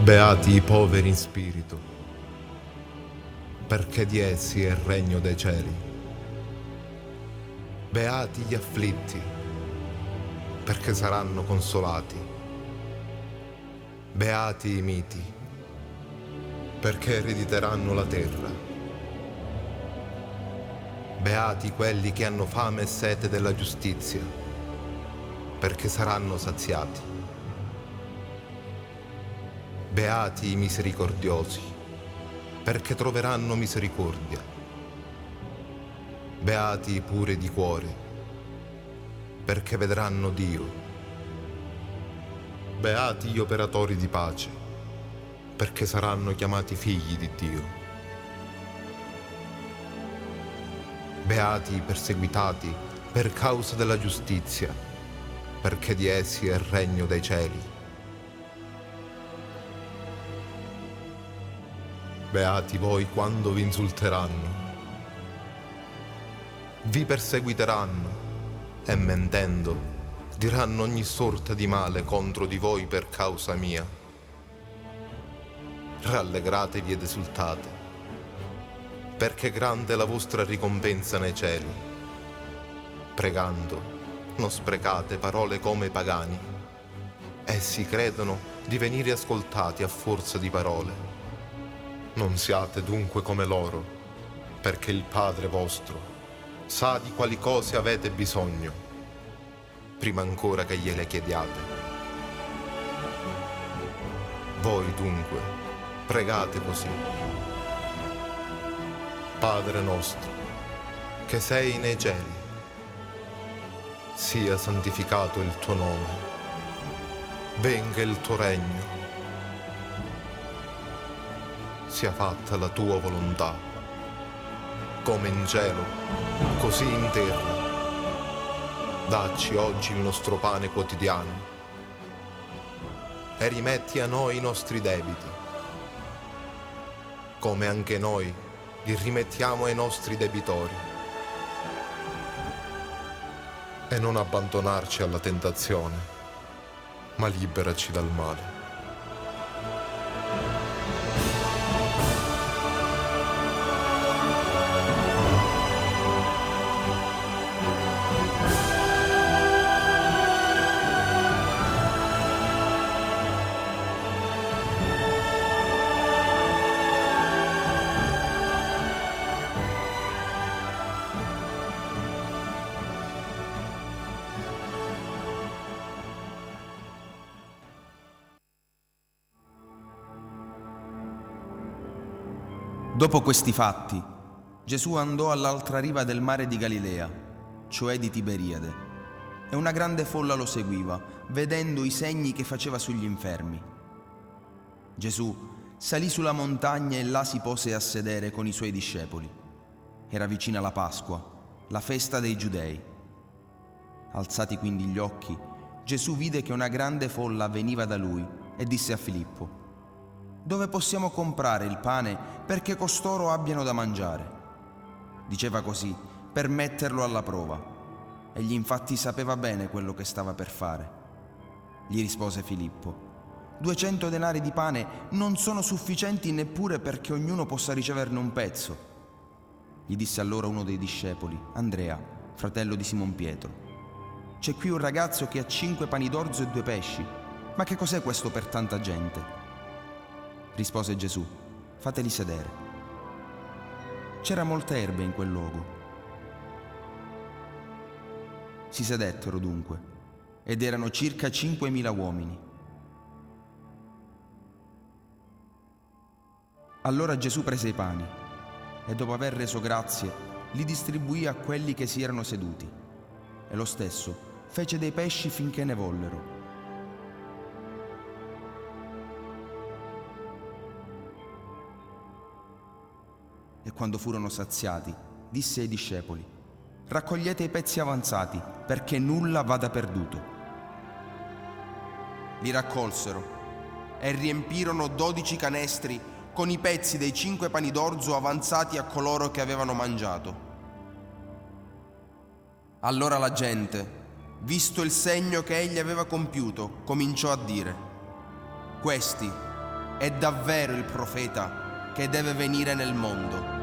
Beati i poveri in spirito, perché di essi è il regno dei cieli. Beati gli afflitti, perché saranno consolati. Beati i miti, perché erediteranno la terra. Beati quelli che hanno fame e sete della giustizia, perché saranno saziati. Beati i misericordiosi, perché troveranno misericordia. Beati i puri di cuore, perché vedranno Dio. Beati gli operatori di pace, perché saranno chiamati figli di Dio. Beati i perseguitati per causa della giustizia, perché di essi è il regno dei cieli. Beati voi quando vi insulteranno, vi perseguiteranno e mentendo diranno ogni sorta di male contro di voi per causa mia. Rallegratevi ed esultate, perché grande è la vostra ricompensa nei cieli. Pregando, non sprecate parole come i pagani. Essi credono di venire ascoltati a forza di parole. Non siate dunque come loro, perché il Padre vostro sa di quali cose avete bisogno, prima ancora che gliele chiediate. Voi dunque pregate così. Padre nostro, che sei nei cieli, sia santificato il tuo nome, venga il tuo regno, sia fatta la tua volontà, come in cielo, così in terra. Dacci oggi il nostro pane quotidiano e rimetti a noi i nostri debiti, come anche noi li rimettiamo ai nostri debitori. E non abbandonarci alla tentazione, ma liberaci dal male. Dopo questi fatti, Gesù andò all'altra riva del mare di Galilea, cioè di Tiberiade, e una grande folla lo seguiva, vedendo i segni che faceva sugli infermi. Gesù salì sulla montagna e là si pose a sedere con i suoi discepoli. Era vicina la Pasqua, la festa dei Giudei. Alzati quindi gli occhi, Gesù vide che una grande folla veniva da lui e disse a Filippo: «Dove possiamo comprare il pane perché costoro abbiano da mangiare?» Diceva così per metterlo alla prova. Egli infatti sapeva bene quello che stava per fare. Gli rispose Filippo: 200 denari di pane non sono sufficienti neppure perché ognuno possa riceverne un pezzo. Gli disse allora uno dei discepoli, Andrea, fratello di Simon Pietro: «C'è qui un ragazzo che ha 5 pani d'orzo e 2 pesci. Ma che cos'è questo per tanta gente?» Rispose Gesù: «Fateli sedere». C'era molta erba in quel luogo. Si sedettero dunque, ed erano circa 5.000 uomini. Allora Gesù prese i pani e dopo aver reso grazie li distribuì a quelli che si erano seduti, e lo stesso fece dei pesci finché ne vollero. E quando furono saziati, disse ai discepoli: «Raccogliete i pezzi avanzati, perché nulla vada perduto». Li raccolsero e riempirono 12 canestri con i pezzi dei 5 pani d'orzo avanzati a coloro che avevano mangiato. Allora la gente, visto il segno che egli aveva compiuto, cominciò a dire: «Questi è davvero il profeta che deve venire nel mondo».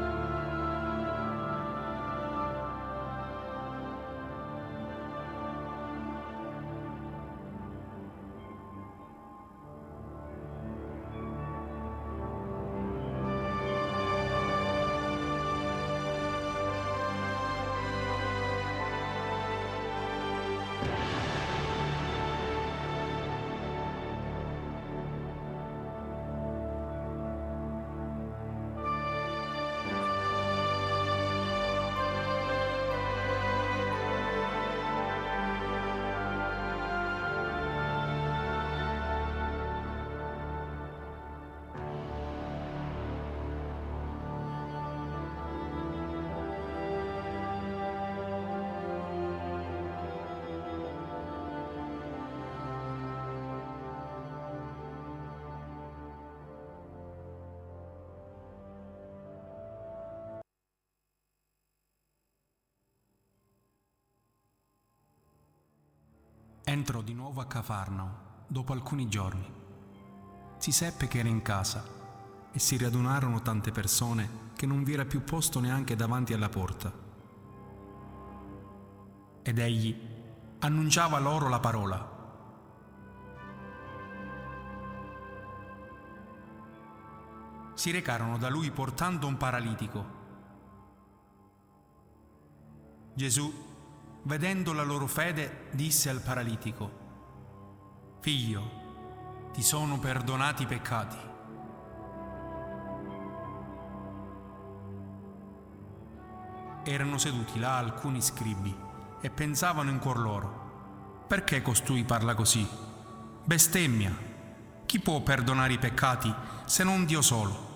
Entrò di nuovo a Cafarnao dopo alcuni giorni. Si seppe che era in casa e si radunarono tante persone che non vi era più posto neanche davanti alla porta. Ed egli annunciava loro la parola. Si recarono da lui portando un paralitico. Gesù, vedendo la loro fede, disse al paralitico: «Figlio, ti sono perdonati i peccati». Erano seduti là alcuni scribi e pensavano in cuor loro: «Perché costui parla così? Bestemmia! Chi può perdonare i peccati se non Dio solo?»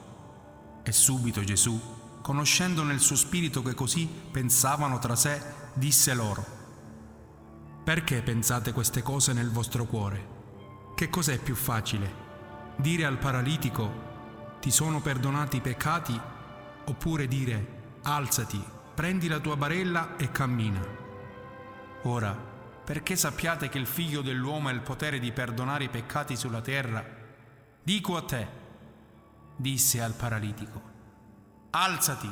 E subito Gesù, conoscendo nel suo spirito che così pensavano tra sé, disse loro: «Perché pensate queste cose nel vostro cuore? Che cos'è più facile? Dire al paralitico: ti sono perdonati i peccati, oppure dire: alzati, prendi la tua barella e cammina? Ora, perché sappiate che il Figlio dell'uomo ha il potere di perdonare i peccati sulla terra, dico a te», disse al paralitico: «alzati,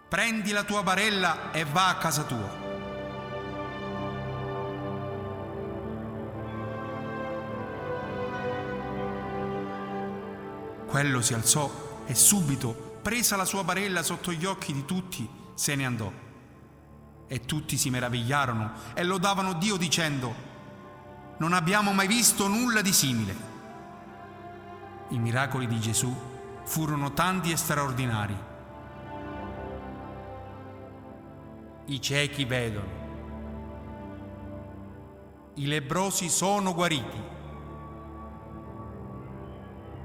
prendi la tua barella e va a casa tua». Quello si alzò e subito, presa la sua barella sotto gli occhi di tutti, se ne andò. E tutti si meravigliarono e lodavano Dio dicendo: «Non abbiamo mai visto nulla di simile». I miracoli di Gesù furono tanti e straordinari. I ciechi vedono, i lebbrosi sono guariti,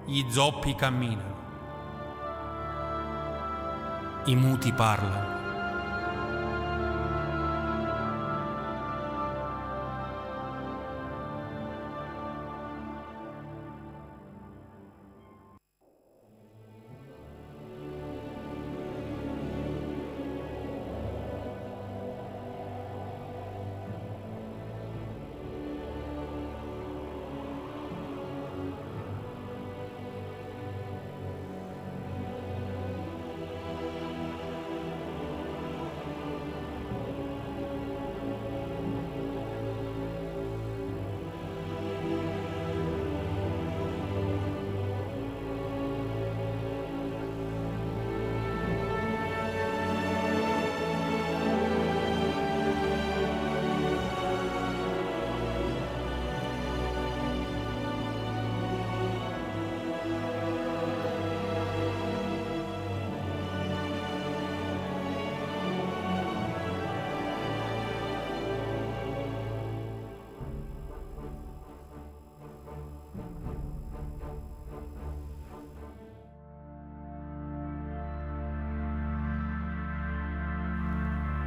gli zoppi camminano, i muti parlano.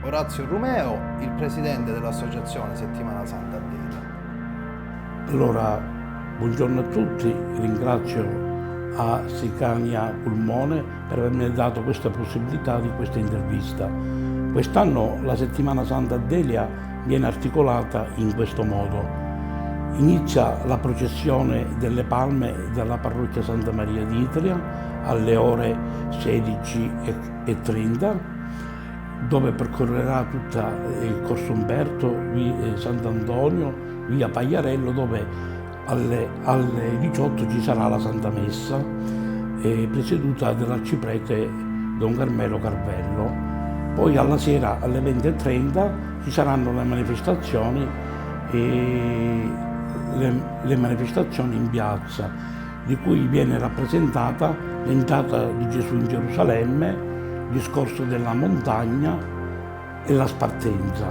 Orazio Rumeo, il presidente dell'Associazione Settimana Santa a Delia. Allora, buongiorno a tutti, ringrazio a Sicania Pulmone per avermi dato questa possibilità di questa intervista. Quest'anno la Settimana Santa a Delia viene articolata in questo modo. Inizia la processione delle palme dalla parrocchia Santa Maria di Itria alle ore 16:30, dove percorrerà tutta il Corso Umberto, via Sant'Antonio, via Pagliarello, dove alle 18 ci sarà la Santa Messa, presieduta dall'arciprete Don Carmelo Carvello. Poi alla sera alle 20:30 ci saranno le manifestazioni in piazza, di cui viene rappresentata l'entrata di Gesù in Gerusalemme, il discorso della montagna e la spartenza.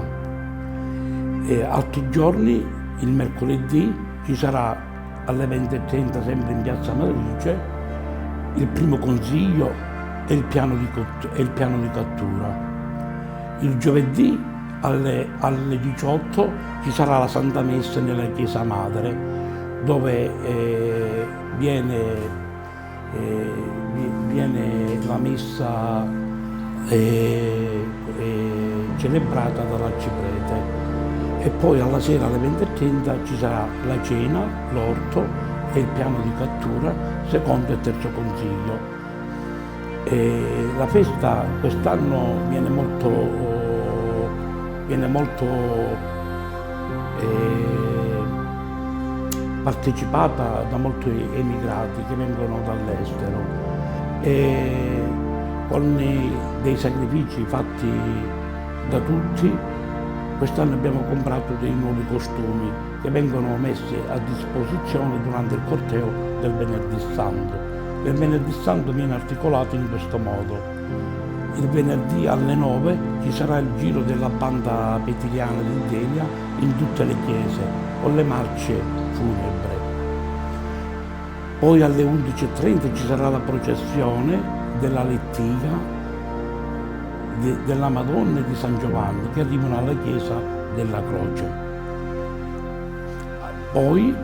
Altri giorni, il mercoledì, ci sarà alle 20:30 sempre in piazza Matrice il primo consiglio e il piano di cattura. Il giovedì alle 18 ci sarà la Santa Messa nella Chiesa Madre, dove viene la messa celebrata dall'arciprete, e poi alla sera alle 20:30 ci sarà la cena, l'orto e il piano di cattura, secondo e terzo consiglio. La festa quest'anno viene molto partecipata da molti emigrati che vengono dall'estero, e con dei sacrifici fatti da tutti. Quest'anno abbiamo comprato dei nuovi costumi che vengono messi a disposizione durante il corteo del Venerdì Santo. Il Venerdì Santo viene articolato in questo modo. Il venerdì alle 9 ci sarà il giro della banda petiliana di Delia in tutte le chiese, con le marce funebre. Poi alle 11:30 ci sarà la processione della lettiga della Madonna e di San Giovanni, che arrivano alla chiesa della Croce. Poi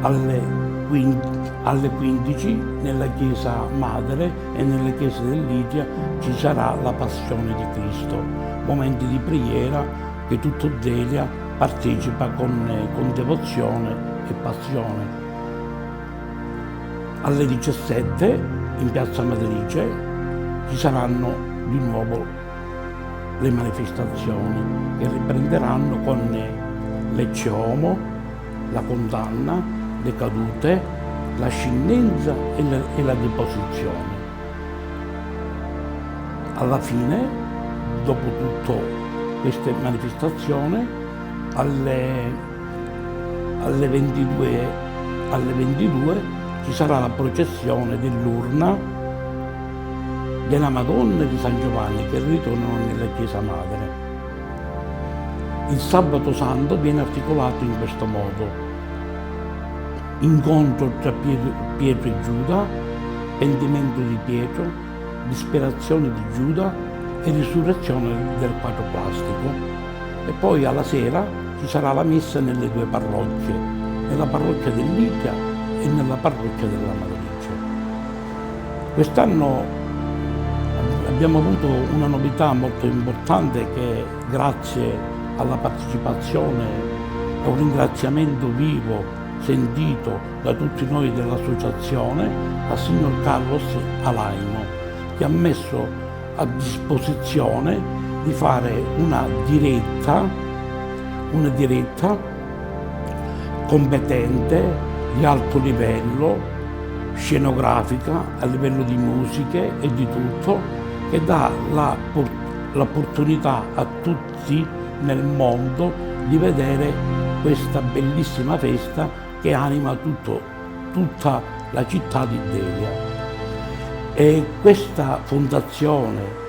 alle 15 nella chiesa madre e nelle chiese dell'Idia ci sarà la Passione di Cristo, momenti di preghiera che tutto Delia partecipa con devozione e passione. Alle 17 in piazza Matrice ci saranno di nuovo le manifestazioni che riprenderanno con l'ecce homo, la condanna, le cadute, la scindenza e la deposizione. Alla fine, dopo tutte queste manifestazioni, alle 22 ci sarà la processione dell'urna della Madonna e di San Giovanni che ritornano nella Chiesa Madre. Il Sabato Santo viene articolato in questo modo: incontro tra Pietro e Giuda, pentimento di Pietro, disperazione di Giuda e risurrezione del quadro plastico. E poi alla sera ci sarà la messa nelle due parrocchie, nella parrocchia dell'Ippia e nella parrocchia della Madrice. Quest'anno abbiamo avuto una novità molto importante che, grazie alla partecipazione e un ringraziamento vivo sentito da tutti noi dell'associazione, al signor Carlos Alaimo, che ha messo a disposizione di fare una diretta competente, di alto livello, scenografica, a livello di musiche e di tutto, che dà l'opportunità a tutti nel mondo di vedere questa bellissima festa che anima tutta la città di Delia. E questa fondazione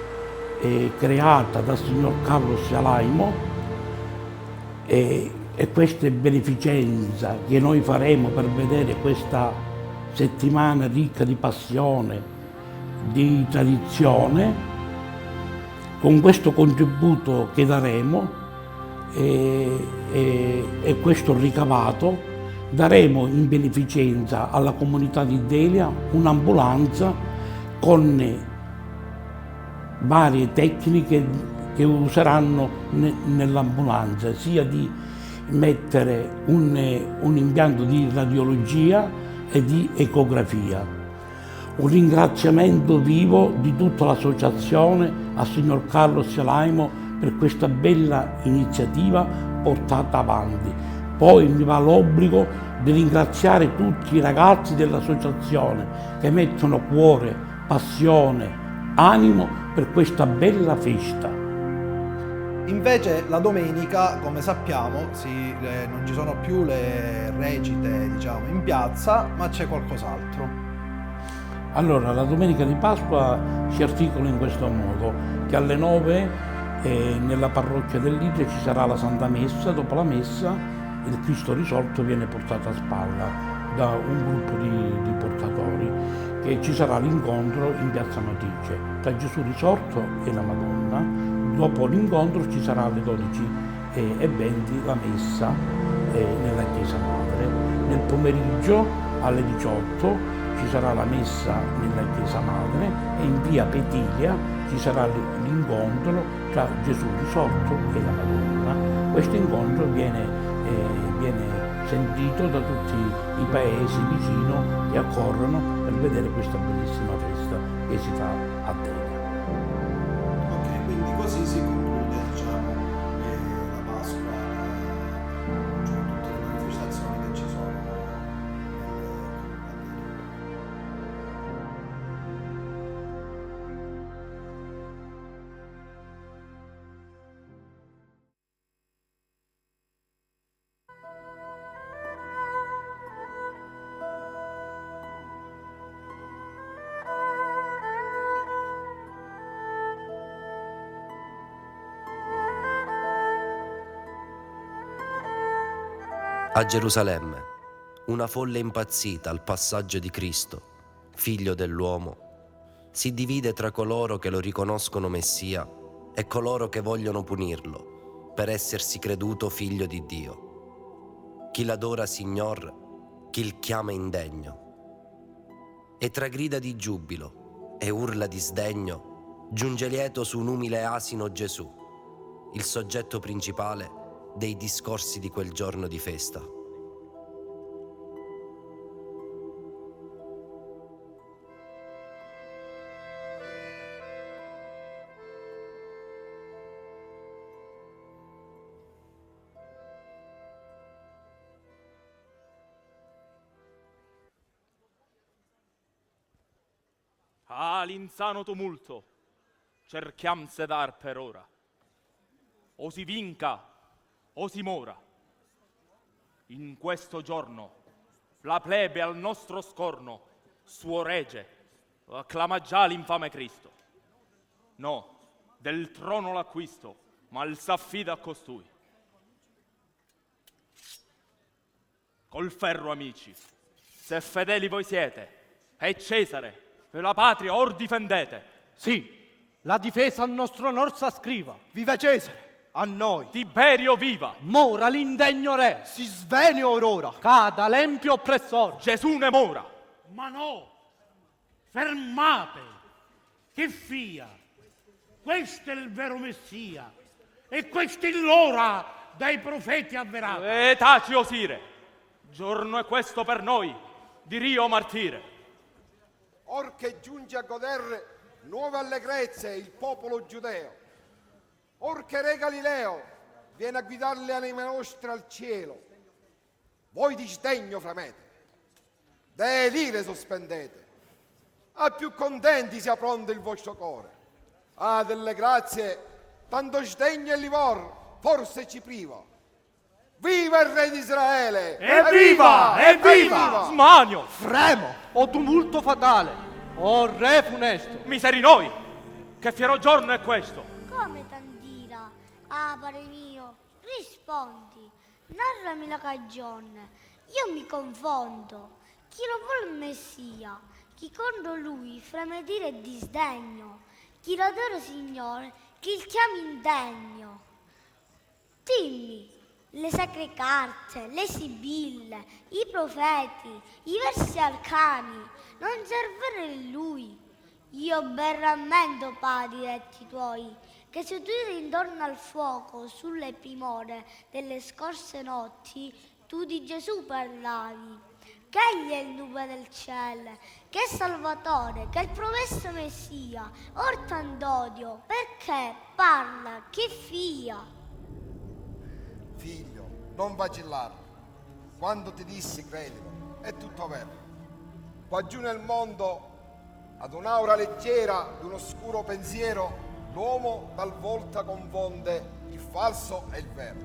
è creata dal signor Carlos Alaimo e questa beneficenza che noi faremo per vedere questa settimana ricca di passione, di tradizione, con questo contributo che daremo e questo ricavato daremo in beneficenza alla comunità di Delia un'ambulanza con varie tecniche che useranno nell'ambulanza, sia di mettere un impianto di radiologia e di ecografia. Un ringraziamento vivo di tutta l'associazione al signor Carlos Alaimo per questa bella iniziativa portata avanti. Poi mi va l'obbligo di ringraziare tutti i ragazzi dell'associazione che mettono cuore, passione, animo per questa bella festa. Invece la domenica, come sappiamo, non ci sono più le recite, diciamo, in piazza, ma c'è qualcos'altro. Allora, la domenica di Pasqua si articola in questo modo, che alle 9 nella parrocchia dell'Idre ci sarà la Santa Messa. Dopo la Messa il Cristo risorto viene portato a spalla da un gruppo di portatori, che ci sarà l'incontro in Piazza Matrice tra Gesù risorto e la Madonna. Dopo l'incontro ci sarà alle 12:20 la Messa nella Chiesa Madre. Nel pomeriggio alle 18 ci sarà la messa nella Chiesa Madre e in via Petilia ci sarà l'incontro tra Gesù risorto e la Madonna. Questo incontro viene sentito da tutti i paesi vicino che accorrono per vedere questa bellissima festa che si fa a Delia. Ok, quindi così si conclude, diciamo, la Pasqua, cioè tutte le manifestazioni che ci sono. A Gerusalemme, una folla impazzita al passaggio di Cristo, figlio dell'uomo, si divide tra coloro che lo riconoscono Messia e coloro che vogliono punirlo per essersi creduto figlio di Dio. Chi l'adora Signor, chi il chiama indegno. E tra grida di giubilo e urla di sdegno, giunge lieto su un umile asino Gesù, il soggetto principale dei discorsi di quel giorno di festa. L'insano tumulto cerchiam sedar per ora, o si vinca o si mora. In questo giorno la plebe al nostro scorno suo rege acclama già l'infame Cristo. No, del trono l'acquisto, ma il s'affida a costui. Col ferro, amici, se fedeli voi siete, e Cesare, e la patria or difendete. Sì, la difesa al nostro onor s'ascriva. Viva Cesare, a noi. Tiberio viva! Mora l'indegno re. Si sveni aurora. Cada l'empio oppressor. Gesù ne mora! Ma no, fermate, che fia, questo è il vero Messia e questa è l'ora dai profeti avverata. Taci, Osire! Giorno è questo per noi, di Rio martire. Or che giunge a goder nuove allegrezze il popolo giudeo, or che re Galileo viene a guidare le anime nostre al cielo, voi di sdegno fremete, dee lire sospendete, a più contenti sia pronto il vostro cuore. Ah, delle grazie, tanto sdegno e livor forse ci priva. Viva il re di Israele! Evviva! Evviva! Smanio! Fremo o tumulto fatale, o re funesto. Miseri noi! Che fiero giorno è questo! Come t'andira? Ah, pare mio, rispondi, narrami la cagione. Io mi confondo. Chi lo vuol il Messia? Chi contro lui freme dire e disdegno? Chi l'adora, Signore? Chi il chiami indegno? Dimmi, le sacre carte, le sibille, i profeti, i versi arcani, non servono in lui. Io ben rammento, padri retti tuoi, che seduti intorno al fuoco sulle primore delle scorse notti, tu di Gesù parlavi, che egli è il nube del cielo, che è Salvatore, che è il promesso Messia, or tanto perché parla, che fia. Figlio, non vacillare. Quando ti dissi credilo, è tutto vero. Qua giù nel mondo, ad un'aura leggera di un oscuro pensiero, l'uomo talvolta confonde il falso e il vero.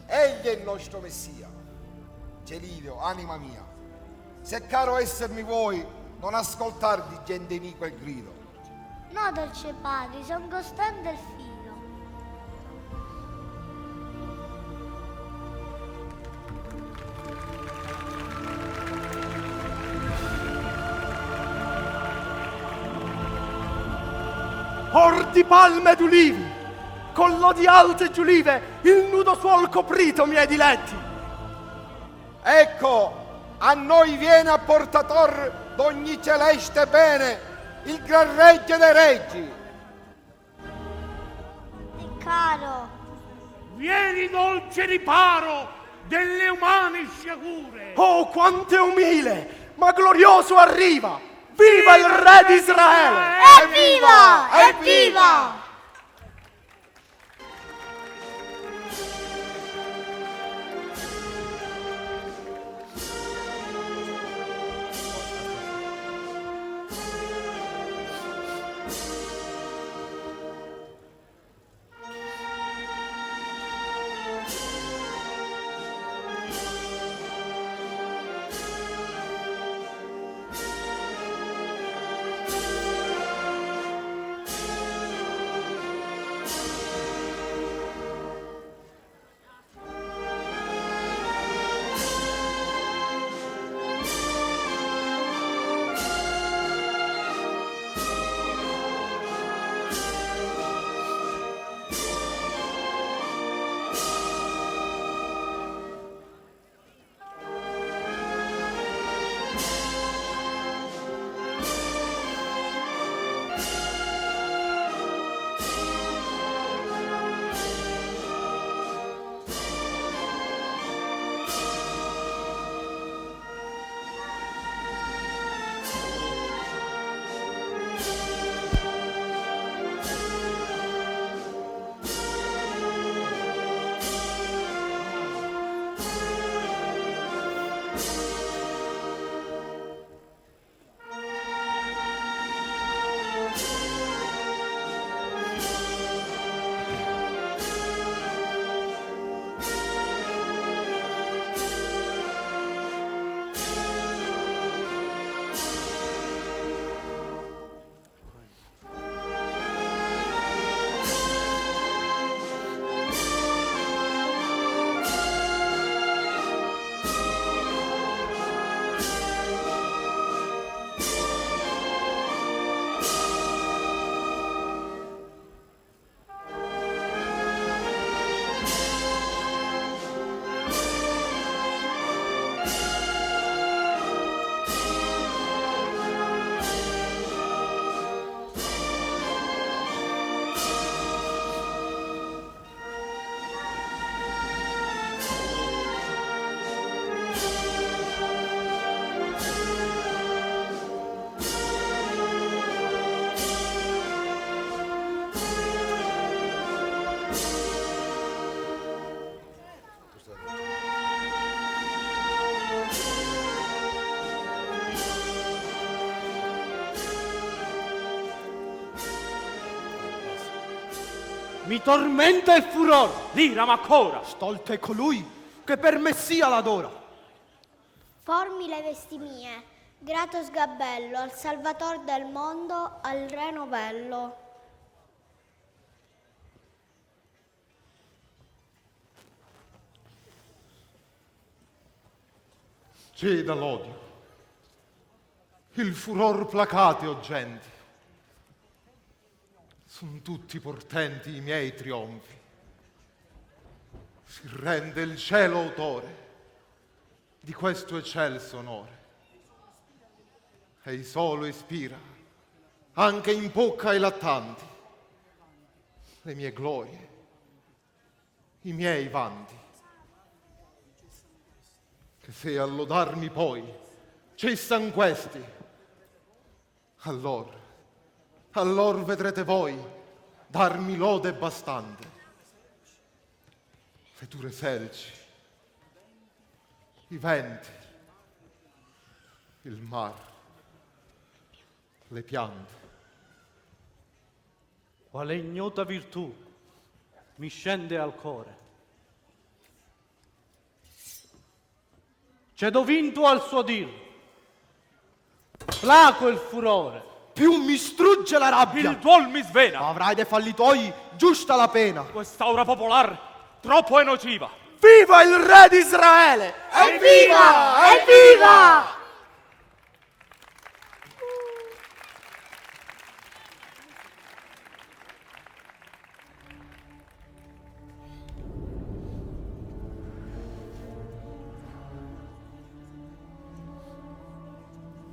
Egli è il nostro Messia. Gelideo, anima mia, se è caro essermi voi, non ascoltar di gente iniqua il grido. No, dolce padre, son costante il filo. Or di palme d'ulivi, collo di alte giulive, il nudo suol coprito miei diletti. Ecco, a noi viene a portator d'ogni celeste bene, il gran regge dei reggi. È caro. Vieni dolce riparo delle umane sciagure. Oh, quanto è umile, ma glorioso arriva! Viva il re di Israele! Evviva! Evviva! mi tormenta il furor. L'ira m'accora. Stolto è colui che per Messia l'adora. Formi le vesti mie, grato sgabello, al Salvator del mondo, al Re novello. Ceda l'odio, il furor placate, o genti. Son tutti portenti i miei trionfi. Si rende il cielo autore di questo eccelso onore. Ei solo ispira, anche in bocca ai lattanti, le mie glorie, i miei vanti. Che se a lodarmi poi cessan questi, allor vedrete voi darmi lode bastante. Le dure selci, i venti, il mar, le piante. Quale ignota virtù mi scende al cuore. Cedo vinto al suo dir, placo il furore, Più mi strugge la rabbia, il duol mi svena. avrai dei falli tuoi giusta la pena. Quest'aura popolar troppo è nociva. Viva il re di Israele! Evviva! Evviva!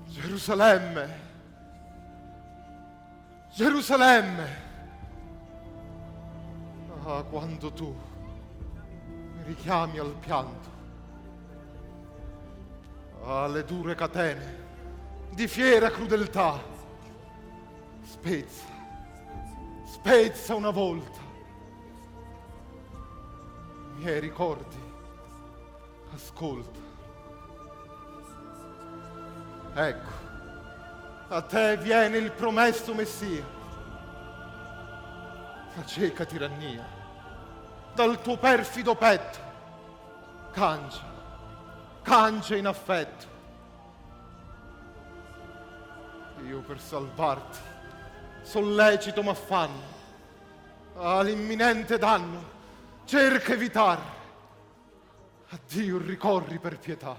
Gerusalemme, Gerusalemme, ah, quando tu mi richiami al pianto, alle dure catene di fiera crudeltà, spezza una volta i miei ricordi, ascolta. Ecco, a te viene il promesso Messia. La cieca tirannia dal tuo perfido petto cangia in affetto. Io per salvarti sollecito m'affanno, all'imminente danno cerca evitar. A Dio ricorri per pietà.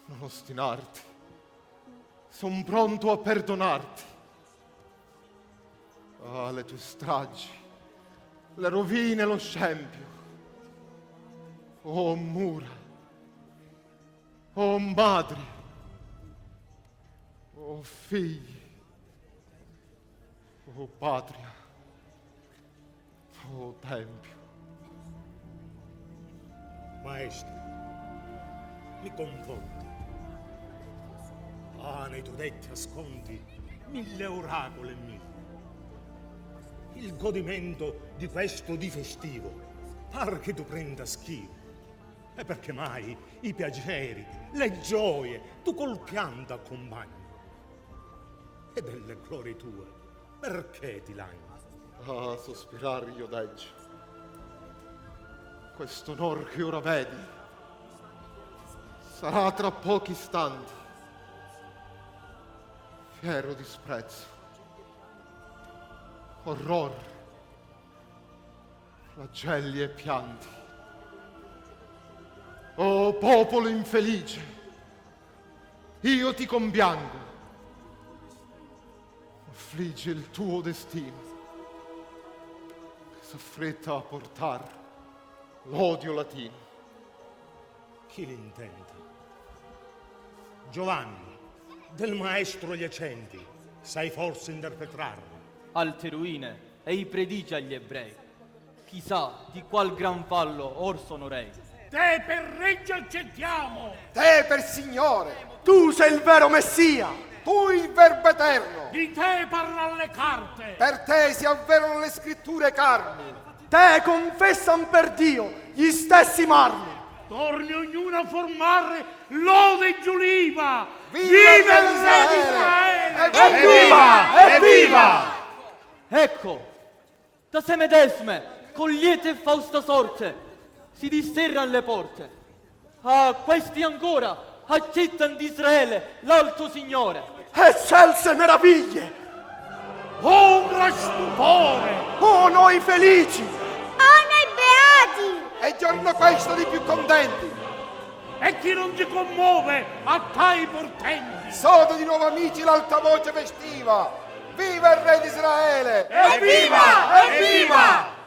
Non ostinarti, son pronto a perdonarti. Ah, le tue stragi, le rovine e lo scempio. Oh mura, oh madri, oh figli, oh patria, oh tempio. Maestro, mi confondi. Ah, nei tuoi detti asconti mille oracoli mille. Il godimento di questo di festivo par che tu prenda schifo. E perché mai i piaceri, le gioie tu col pianto accompagni? E delle glorie tue perché ti lagni? Ah, sospirar io deggio. Questo onor che ora vedi sarà tra pochi istanti fiero disprezzo, orror, flagelli e pianti. O popolo infelice, io ti compiango, affligge il tuo destino, che s'affretta a portar l'odio latino. Chi l'intende? Giovanni, del maestro gli accenti, sai forse interpretarlo? Alte ruine e i predici agli ebrei. Chissà di qual gran fallo or sono rei. Te per regge accettiamo! Te per Signore, Tu sei il vero Messia! tu il Verbo eterno, Di te parlano le carte! per te si avverano le scritture carni. Te confessan per Dio gli stessi marmi! Torni ognuno a formare lode giuliva! Viva il re di Israele! Evviva! Evviva! Ecco, da se medesime, con lieta e fausta sorte, si disterran le porte. A questi ancora accettan di Israele l'alto Signore. Eccelse meraviglie! Oh, gran stupore! Oh, noi felici! Oh, noi beati! È giorno questo di più contenti! E chi non si commuove a tai portenti? Sodo di nuovo amici l'alta voce festiva! Viva il Re di Israele! Evviva! Evviva!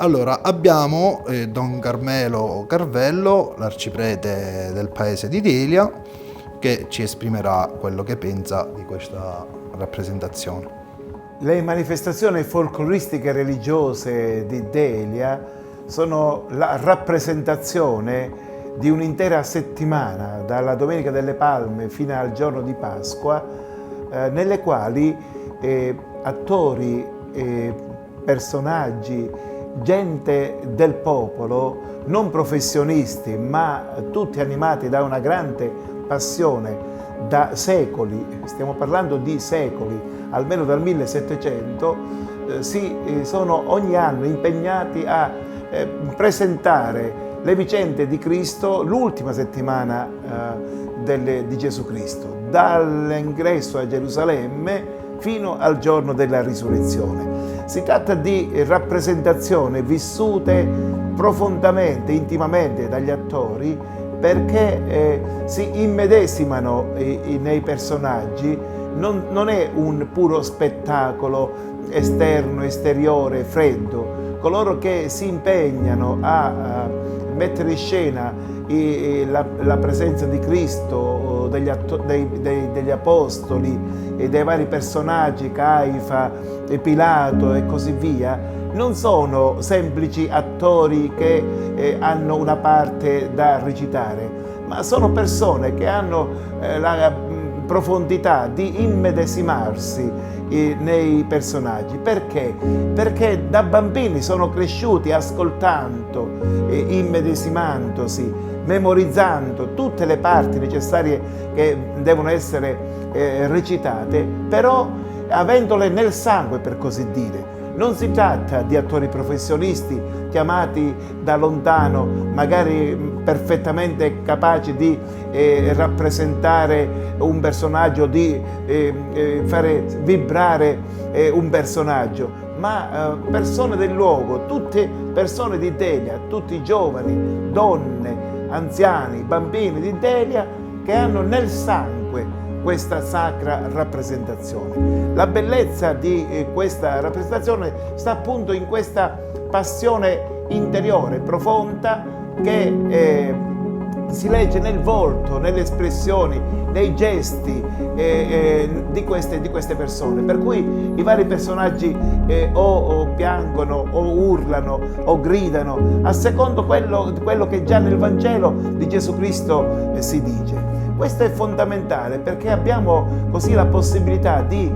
Allora, abbiamo Don Carmelo Carvello, l'arciprete del paese di Delia, che ci esprimerà quello che pensa di questa rappresentazione. Le manifestazioni folcloristiche religiose di Delia sono la rappresentazione di un'intera settimana, dalla Domenica delle Palme fino al giorno di Pasqua, nelle quali attori, personaggi, gente del popolo, non professionisti, ma tutti animati da una grande passione da secoli, stiamo parlando di secoli, almeno dal 1700, sono ogni anno impegnati a presentare le vicende di Cristo l'ultima settimana di Gesù Cristo, dall'ingresso a Gerusalemme fino al giorno della risurrezione. Si tratta di rappresentazioni vissute profondamente, intimamente dagli attori, perché si immedesimano nei personaggi. Non è un puro spettacolo esterno, esteriore, freddo. Coloro che si impegnano a mettere in scena la presenza di Cristo, degli apostoli e dei vari personaggi, Caifa, Pilato e così via, non sono semplici attori che hanno una parte da recitare, ma sono persone che hanno la profondità di immedesimarsi nei personaggi. Perché? Perché da bambini sono cresciuti ascoltando, immedesimandosi, memorizzando tutte le parti necessarie che devono essere recitate, però avendole nel sangue, per così dire. Non si tratta di attori professionisti chiamati da lontano, magari perfettamente capaci di rappresentare un personaggio, di fare vibrare un personaggio, ma persone del luogo, tutte persone di Delia, tutti giovani, donne, anziani, bambini di Delia che hanno nel sangue questa sacra rappresentazione. La bellezza di questa rappresentazione sta appunto in questa passione interiore, profonda, che si legge nel volto, nelle espressioni, nei gesti di queste persone. Per cui i vari personaggi o piangono, o urlano, o gridano, a secondo quello che già nel Vangelo di Gesù Cristo si dice. Questo è fondamentale perché abbiamo così la possibilità di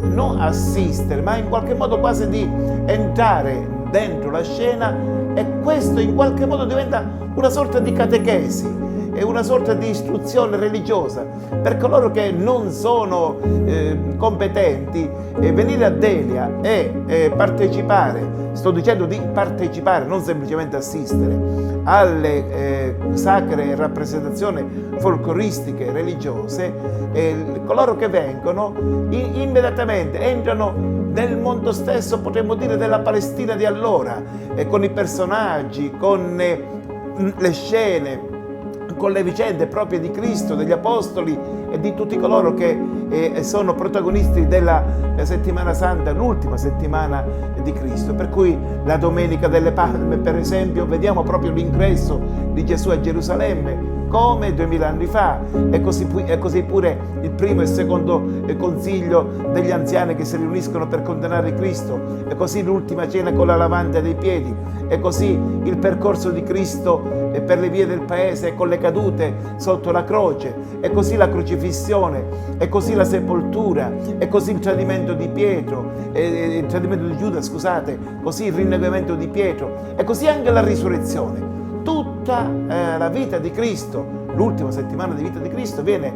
non assistere, ma in qualche modo quasi di entrare dentro la scena, e questo in qualche modo diventa una sorta di catechesi. è una sorta di istruzione religiosa per coloro che non sono competenti. Venire a Delia e partecipare, sto dicendo di partecipare, non semplicemente assistere, alle sacre rappresentazioni folcloristiche religiose, coloro che vengono immediatamente entrano nel mondo stesso, potremmo dire, della Palestina di allora, con i personaggi, con le scene, con le vicende proprie di Cristo, degli Apostoli e di tutti coloro che sono protagonisti della settimana santa, l'ultima settimana di Cristo. Per cui la Domenica delle Palme, per esempio, vediamo proprio l'ingresso di Gesù a Gerusalemme come 2000 anni fa, e così pure il primo e il secondo consiglio degli anziani che si riuniscono per condannare Cristo, e così l'ultima cena con la lavanda dei piedi, e così il percorso di Cristo per le vie del paese con le cadute sotto la croce, e così la crocifissione, e così la sepoltura, e così il tradimento di Pietro, il tradimento di Giuda, scusate, così il rinnegamento di Pietro, e così anche la risurrezione. Tutta la vita di Cristo, l'ultima settimana di vita di Cristo, viene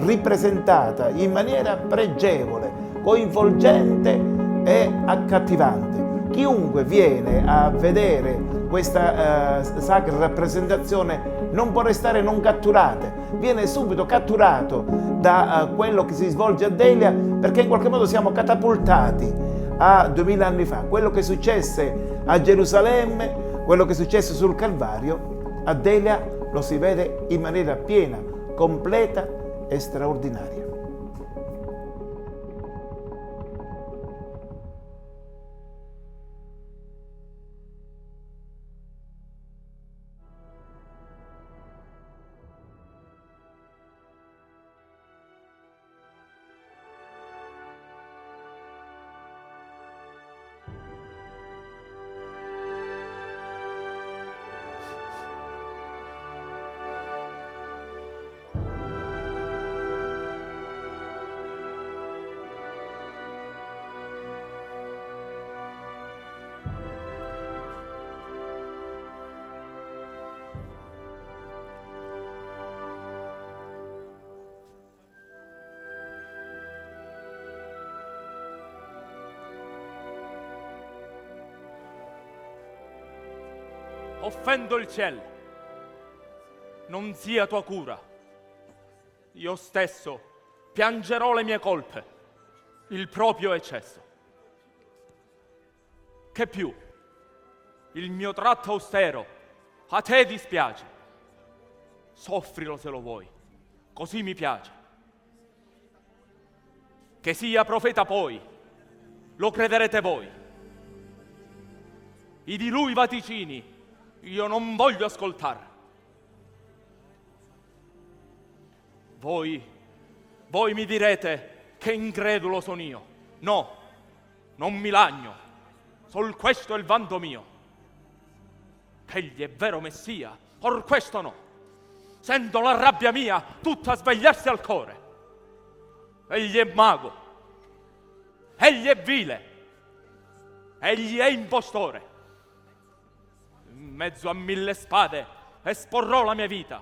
ripresentata in maniera pregevole, coinvolgente e accattivante. Chiunque viene a vedere questa sacra rappresentazione non può restare non catturato, viene subito catturato da quello che si svolge a Delia, perché in qualche modo siamo catapultati a 2000 anni fa. Quello che successe a Gerusalemme, quello che è successo sul Calvario, a Delia lo si vede in maniera piena, completa e straordinaria. Offendo il cielo, non sia tua cura. Io stesso piangerò le mie colpe, il proprio eccesso. Che più, il mio tratto austero a te dispiace. Soffrilo se lo vuoi, così mi piace. Che sia profeta poi, lo crederete voi. I di lui vaticini io non voglio ascoltare. Voi mi direte che incredulo son io. No, non mi lagno, sol questo è il vanto mio. Egli è vero Messia, or questo no. Sento la rabbia mia tutta svegliarsi al cuore. Egli è mago, egli è vile, egli è impostore. In mezzo a 1000 spade esporrò la mia vita.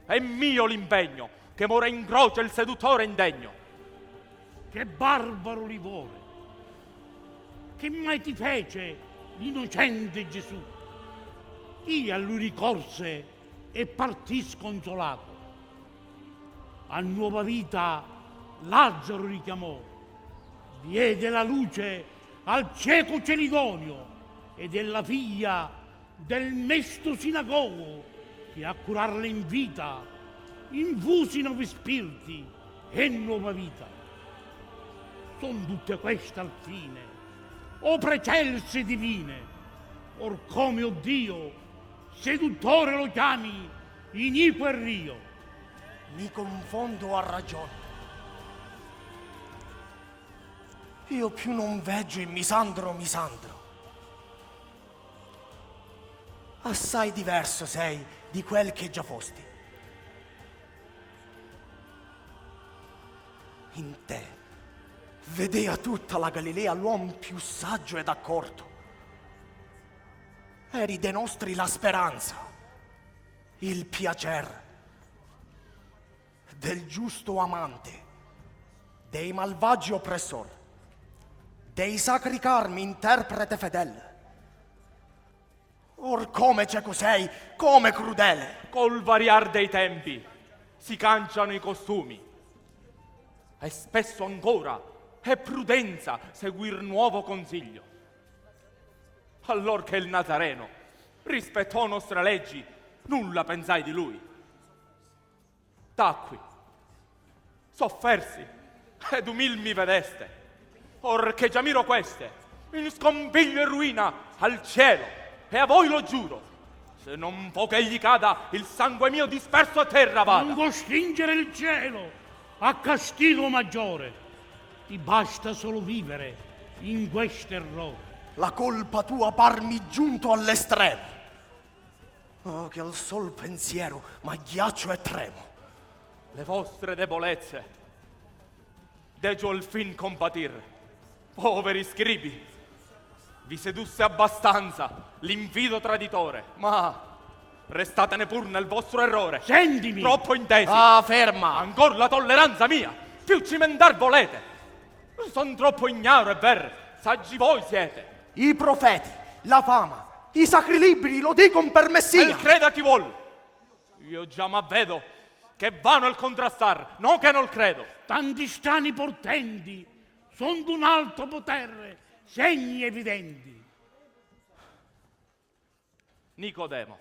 È mio l'impegno che mora in croce il seduttore indegno. Che barbaro livore! Che mai ti fece l'innocente Gesù? Io a lui ricorse e partì sconsolato. A nuova vita Lazzaro richiamò, diede la luce al cieco Celidonio e della figlia del mesto sinagogo, che a curarle in vita infusi nuovi spiriti e nuova vita. Son tutte queste al fine, o precelse divine, or come, o Dio, seduttore lo chiami, iniquo e rio. Mi confondo a ragione. Io più non veggio in Misandro. Assai diverso sei di quel che già fosti. In te vedea tutta la Galilea l'uomo più saggio ed accorto. Eri de nostri la speranza, il piacer del giusto amante, dei malvagi oppressor, dei sacri carmi interprete fedele. Or come cieco sei, come crudele. Col variar dei tempi si canciano i costumi e spesso ancora è prudenza seguir nuovo consiglio. Allor che il Nazareno rispettò nostre leggi, nulla pensai di lui. Tacqui, soffersi ed umil mi vedeste. Or che già miro queste, in scompiglio e ruina al cielo, e a voi lo giuro, se non può che gli cada, il sangue mio disperso a terra vada. Non costringere il cielo a castigo maggiore. Ti basta solo vivere in questo errore. La colpa tua parmi giunto all'estremo. Oh, che al sol pensiero m'agghiaccio e tremo. Le vostre debolezze deggio al fin compatir. Poveri scribi, vi sedusse abbastanza l'invido traditore, ma restatene pur nel vostro errore. Sentimi! Troppo intesi. Ah, ferma! Ancor la tolleranza mia, più cimendar volete. Son troppo ignaro, è ver, saggi voi siete. I profeti, la fama, i sacri libri lo dicon per Messia. E creda chi vuol. Io già m'avvedo che vano il contrastar, no che non credo. Tanti strani portenti son d'un alto potere, segni evidenti. Nicodemo,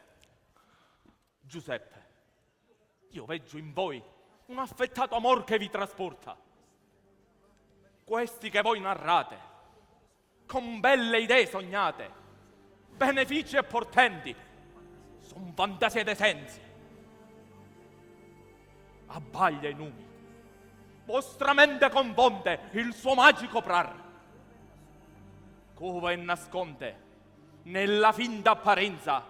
Giuseppe, io veggio in voi un affettato amor che vi trasporta. Questi che voi narrate, con belle idee sognate, benefici e portenti, son fantasie ed essenze. Abbaglia i numi, vostra mente confonde il suo magico prar. Cova e nasconde nella finta apparenza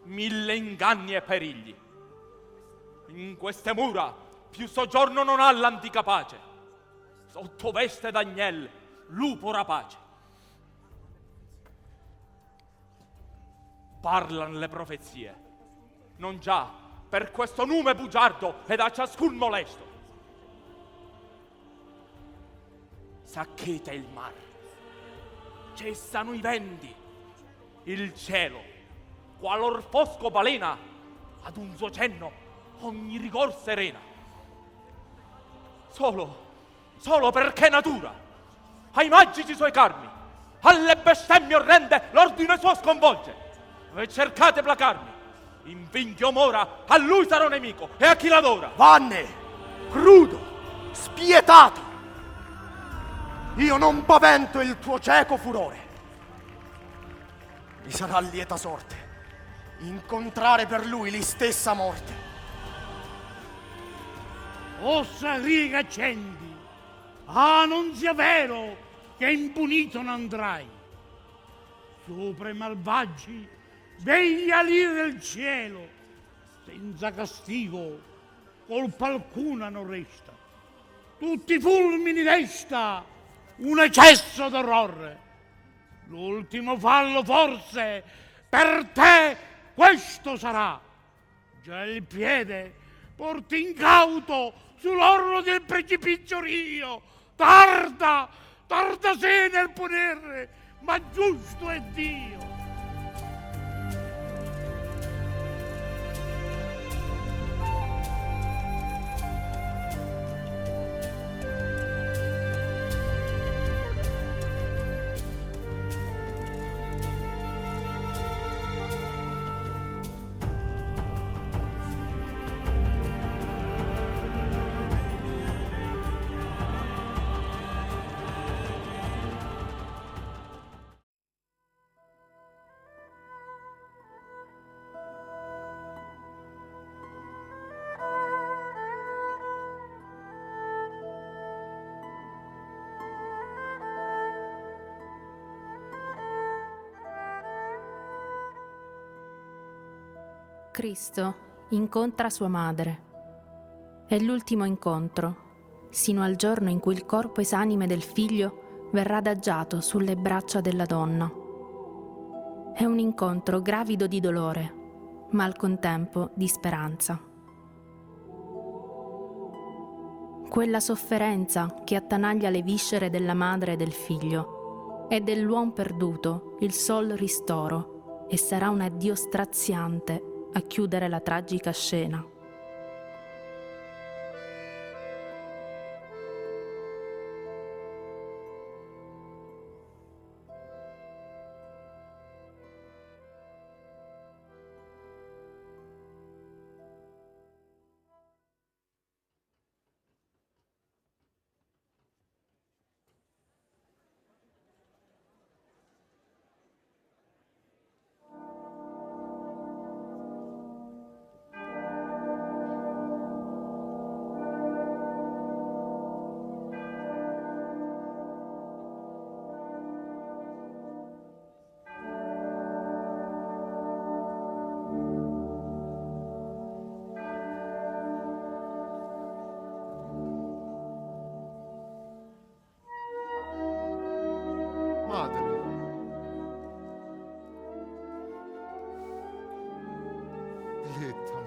mille inganni e perigli. In queste mura più soggiorno non ha l'antica pace, sotto veste d'agnel lupo rapace. Parlan le profezie, non già per questo nume bugiardo ed a ciascun molesto. S'accheta il mar, cessano i venti, il cielo, qualor fosco balena, ad un suo cenno ogni rigor serena. Solo perché natura, ai magici suoi carmi, alle bestemmie orrende l'ordine suo sconvolge. E cercate placarmi, in finché mora, a lui sarò nemico e a chi l'adora. Vanne, crudo, spietato, io non pavento il tuo cieco furore. Mi sarà lieta sorte incontrare per lui l'istessa morte. Ossa riga accendi, non sia vero che impunito non andrai. Sopra i malvagi veglia l'ira del cielo, senza castigo colpa alcuna non resta. Tutti i fulmini desta un eccesso d'orrore. L'ultimo fallo forse per te questo sarà. Già il piede porti incauto sull'orlo del precipizio rio. Tarda sé nel punire, ma giusto è Dio. Cristo incontra sua madre. È l'ultimo incontro, sino al giorno in cui il corpo esanime del figlio verrà adagiato sulle braccia della donna. È un incontro gravido di dolore, ma al contempo di speranza. quella sofferenza che attanaglia le viscere della madre e del figlio, e dell'uom perduto il sol ristoro, e sarà un addio straziante a chiudere la tragica scena.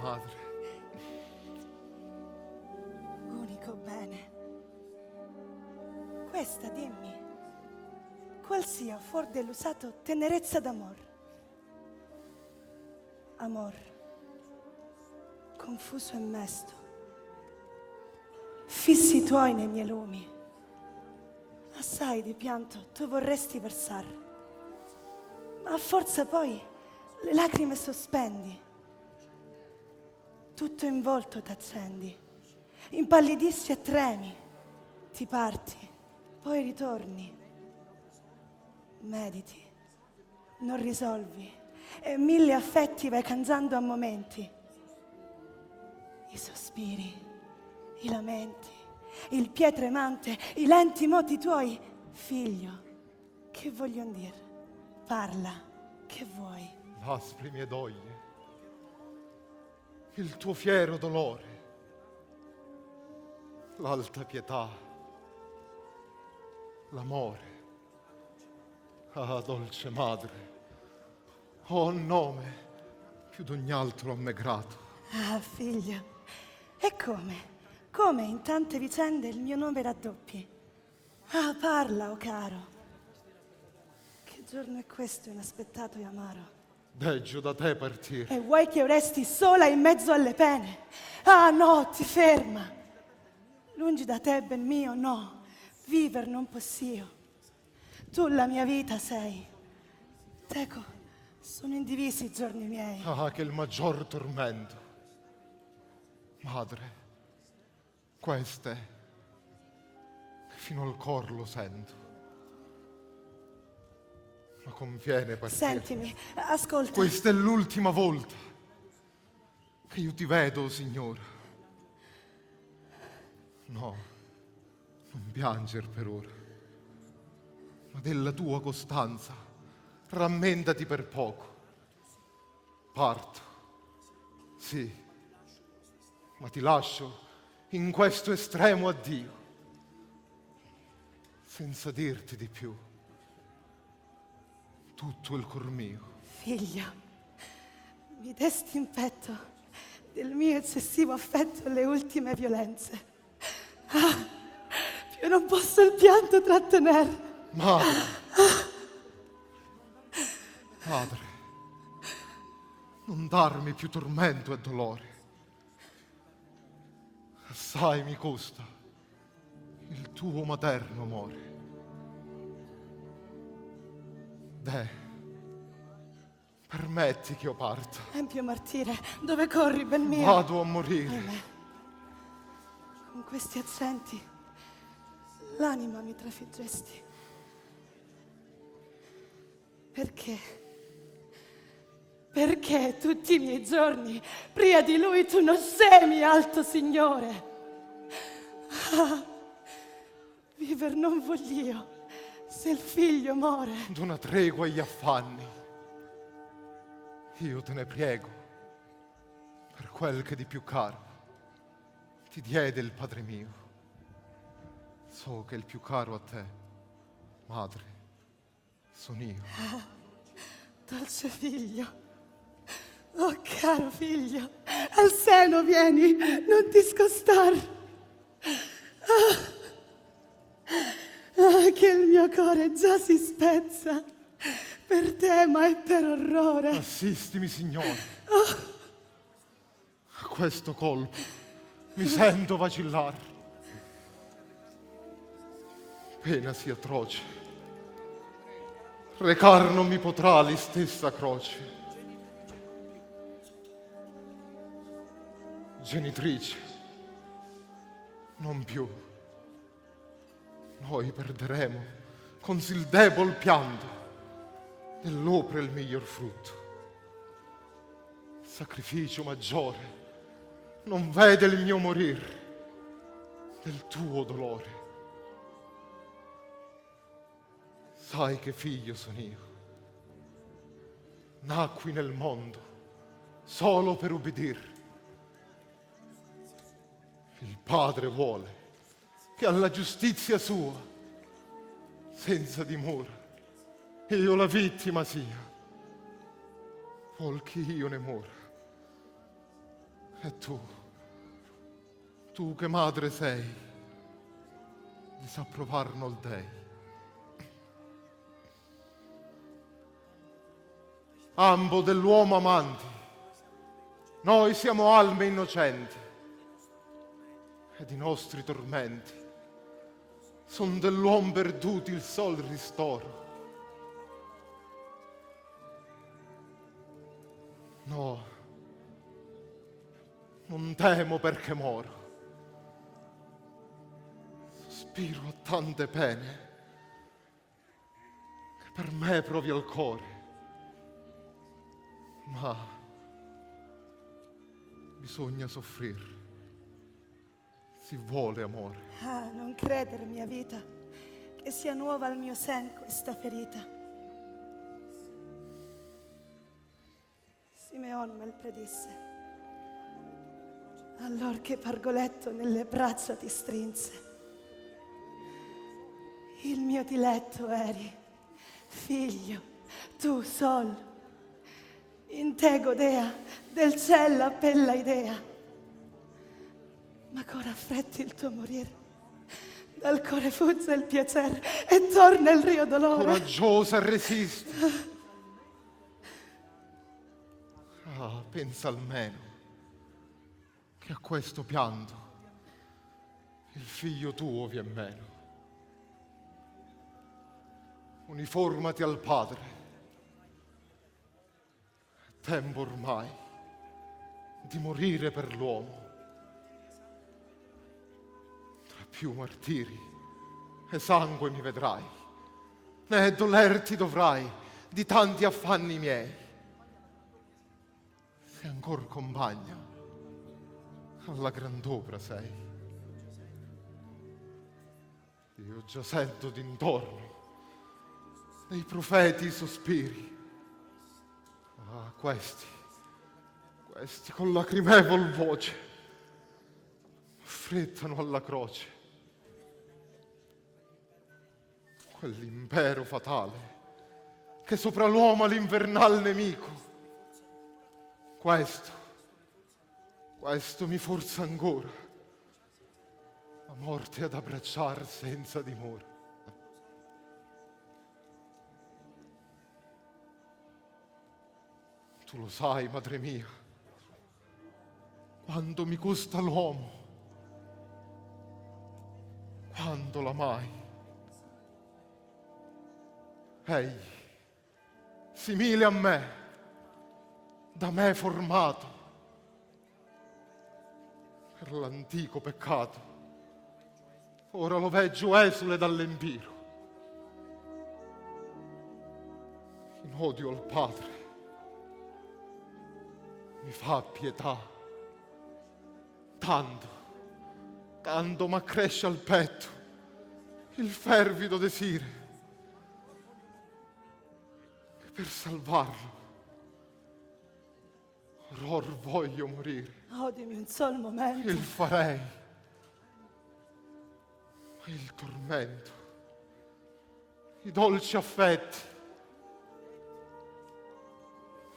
Madre. Unico bene. Questa, dimmi, qual sia fuor dell'usato tenerezza d'amor? Amor, confuso e mesto, fissi tuoi nei miei lumi, assai di pianto tu vorresti versar, ma a forza poi le lacrime sospendi, tutto in volto t'accendi, impallidisci e tremi, ti parti, poi ritorni, mediti, non risolvi e mille affetti vai cangiando a momenti, i sospiri, i lamenti, il pie tremante, i lenti moti tuoi, figlio, che voglion dir? Parla, che vuoi? L'aspri mie doglie, il tuo fiero dolore, l'alta pietà, l'amore. Ah, dolce madre, ho nome più d'ogni altro a me grato. Ah, figlio, e come? Come in tante vicende il mio nome raddoppi? Ah, parla, o caro. Che giorno è questo inaspettato e amaro? Deggio da te partire. E vuoi che io resti sola in mezzo alle pene? Ah, no, ti ferma. Lungi da te, ben mio, no, viver non possio. Tu la mia vita sei. Teco, sono indivisi i giorni miei. Ah, che il maggior tormento. Madre, queste, fino al cor lo sento. Ma conviene partire. Sentimi, ascolta. Questa è l'ultima volta che io ti vedo, Signora. No, non pianger per ora, ma della tua costanza rammentati per poco. Parto, sì, ma ti lascio in questo estremo addio, senza dirti di più tutto il cor mio. Figlio, mi desti in petto del mio eccessivo affetto alle ultime violenze. Ah, più non posso il pianto trattenere. Madre, madre, non darmi più tormento e dolore. Assai mi costa il tuo materno amore. Permetti che io parta. Empio martire, dove corri, ben mio? Vado a morire. Ahimè. Con questi accenti l'anima mi trafiggesti. Perché? Perché tutti i miei giorni, prima di lui, tu non semi, alto Signore? Ah, viver non voglio, se il figlio muore. D'una tregua agli affanni, io te ne priego, per quel che di più caro ti diede il Padre mio. So che il più caro a te, madre, sono io. Ah, dolce figlio, oh caro figlio, al seno vieni, non ti scostar. Che il mio cuore già si spezza per tema e per orrore. Assistimi, Signore. A questo colpo mi sento vacillare. Pena sia atroce. Recar non mi potrà l'istessa croce. Genitrice, non più. Noi perderemo con sil debol pianto dell'opra il miglior frutto. Sacrificio maggiore non vede il mio morir del tuo dolore. Sai che figlio son io. Nacqui nel mondo solo per ubbidir. Il Padre vuole che alla giustizia sua, senza dimora, io la vittima sia. Vuol che io ne mora. E tu che madre sei, disapprovar nol dei. Ambo dell'uomo amanti, noi siamo alme innocenti, ed i nostri tormenti son dell'uom perduti il sol ristoro. No, non temo perché moro, sospiro a tante pene che per me provi al cuore, ma bisogna soffrire. Si vuole amore. Ah, non credere, mia vita, che sia nuova al mio sen questa ferita. Simeon me lo predisse, allor che Pargoletto nelle braccia ti strinse. Il mio diletto eri, figlio, tu sol. In te godea del ciel la bella idea. Ma cora affretti il tuo morir, dal cuore fugge il piacere e torna il rio dolore. Coraggiosa resiste. Ah, pensa almeno che a questo pianto il figlio tuo vien meno. Uniformati al Padre. È tempo ormai di morire per l'uomo. Più martiri e sangue mi vedrai, né dolerti dovrai di tanti affanni miei. Se ancor compagna alla grand'opera sei. Io già sento d'intorno dei profeti i sospiri. Ah, questi con lacrimevol voce affrettano alla croce. Quell'impero fatale che sopra l'uomo ha l'invernal nemico. Questo mi forza ancora la morte ad abbracciar senza dimora. Tu lo sai, madre mia, quanto mi costa l'uomo, quanto l'amai. Egli, simile a me, da me formato, per l'antico peccato, ora lo veggio esule dall'empiro. In odio al Padre mi fa pietà, tanto m'accresce al petto il fervido desire. Per salvarlo, or voglio morire. Odimi un sol momento. Il farei, ma il tormento, i dolci affetti,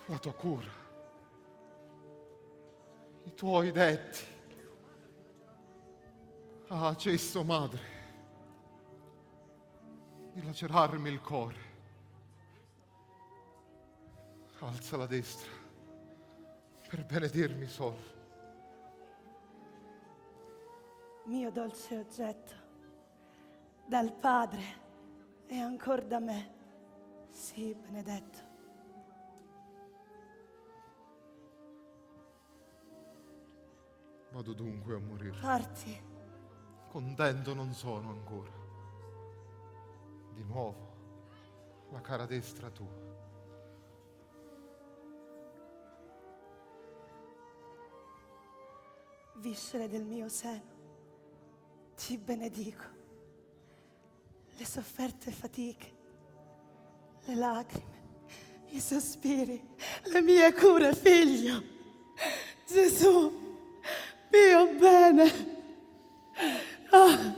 la tua cura, i tuoi detti, ha cesso, madre, di lacerarmi il cuore. Alza la destra per benedirmi sol. Mio dolce oggetto, dal Padre e ancor da me, sii benedetto. Vado dunque a morire. Parti. Contento non sono ancora. Di nuovo, la cara destra tua. Viscere del mio seno, ti benedico. Le sofferte fatiche, le lacrime, i sospiri, le mie cure, figlio. Gesù, mio bene. Ah,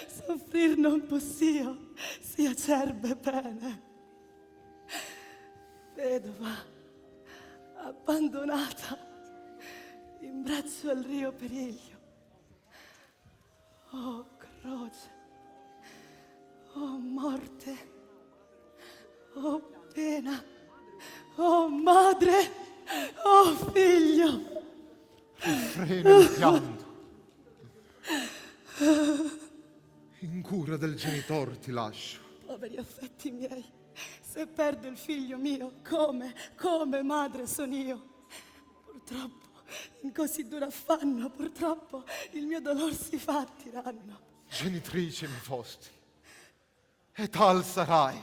soffrir non possio, sia acerbe bene. Vedova, abbandonata, in braccio al rio Periglio. Oh croce, oh morte, oh pena, oh madre, oh figlio. Frena il pianto. In cura del genitor ti lascio. Poveri affetti miei, se perdo il figlio mio, come madre son io. Purtroppo, in così duro affanno, purtroppo, il mio dolor si fa tiranno. Genitrice mi fosti, e tal sarai.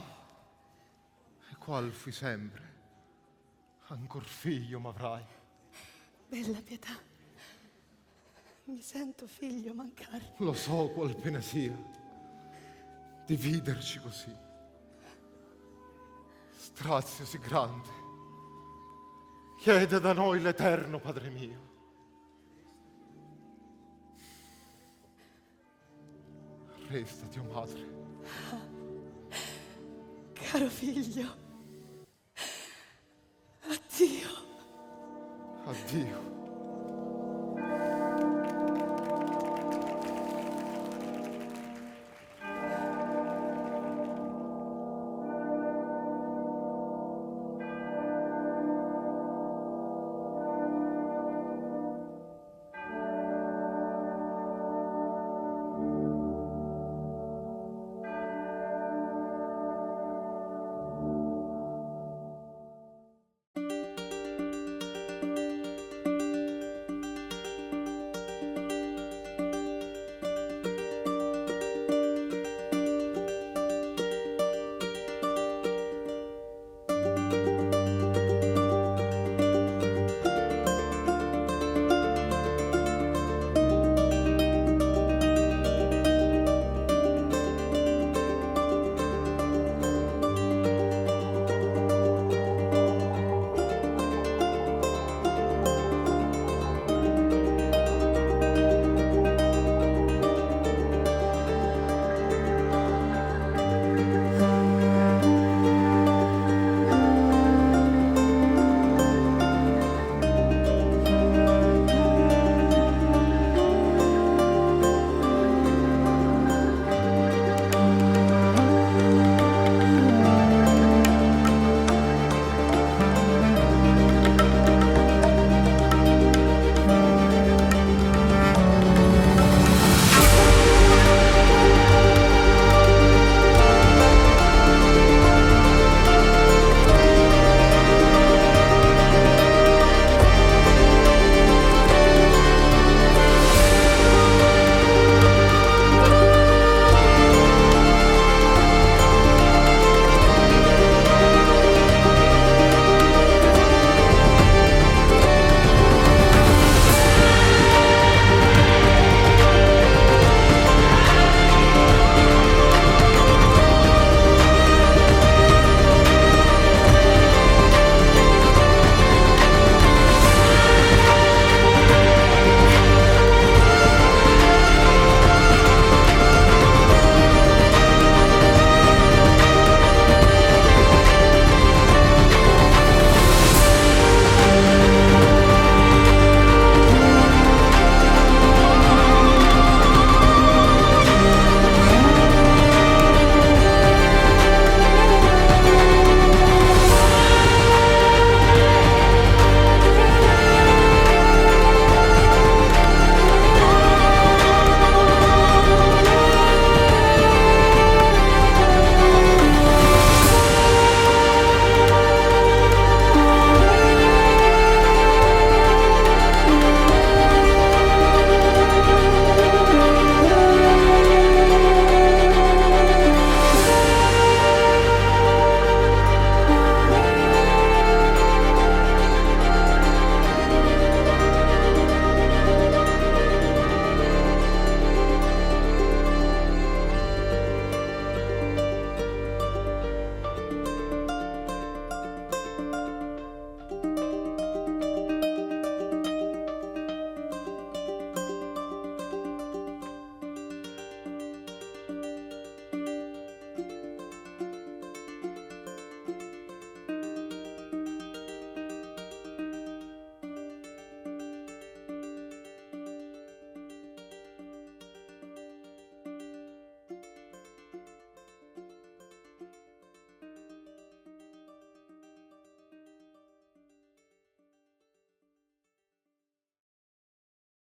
E qual fui sempre, ancor figlio m'avrai. Bella pietà, mi sento figlio mancare. Lo so qual pena sia, dividerci così. Strazio sì grande, chiede da noi l'Eterno Padre mio. Restati, o madre. Caro figlio, addio. Addio.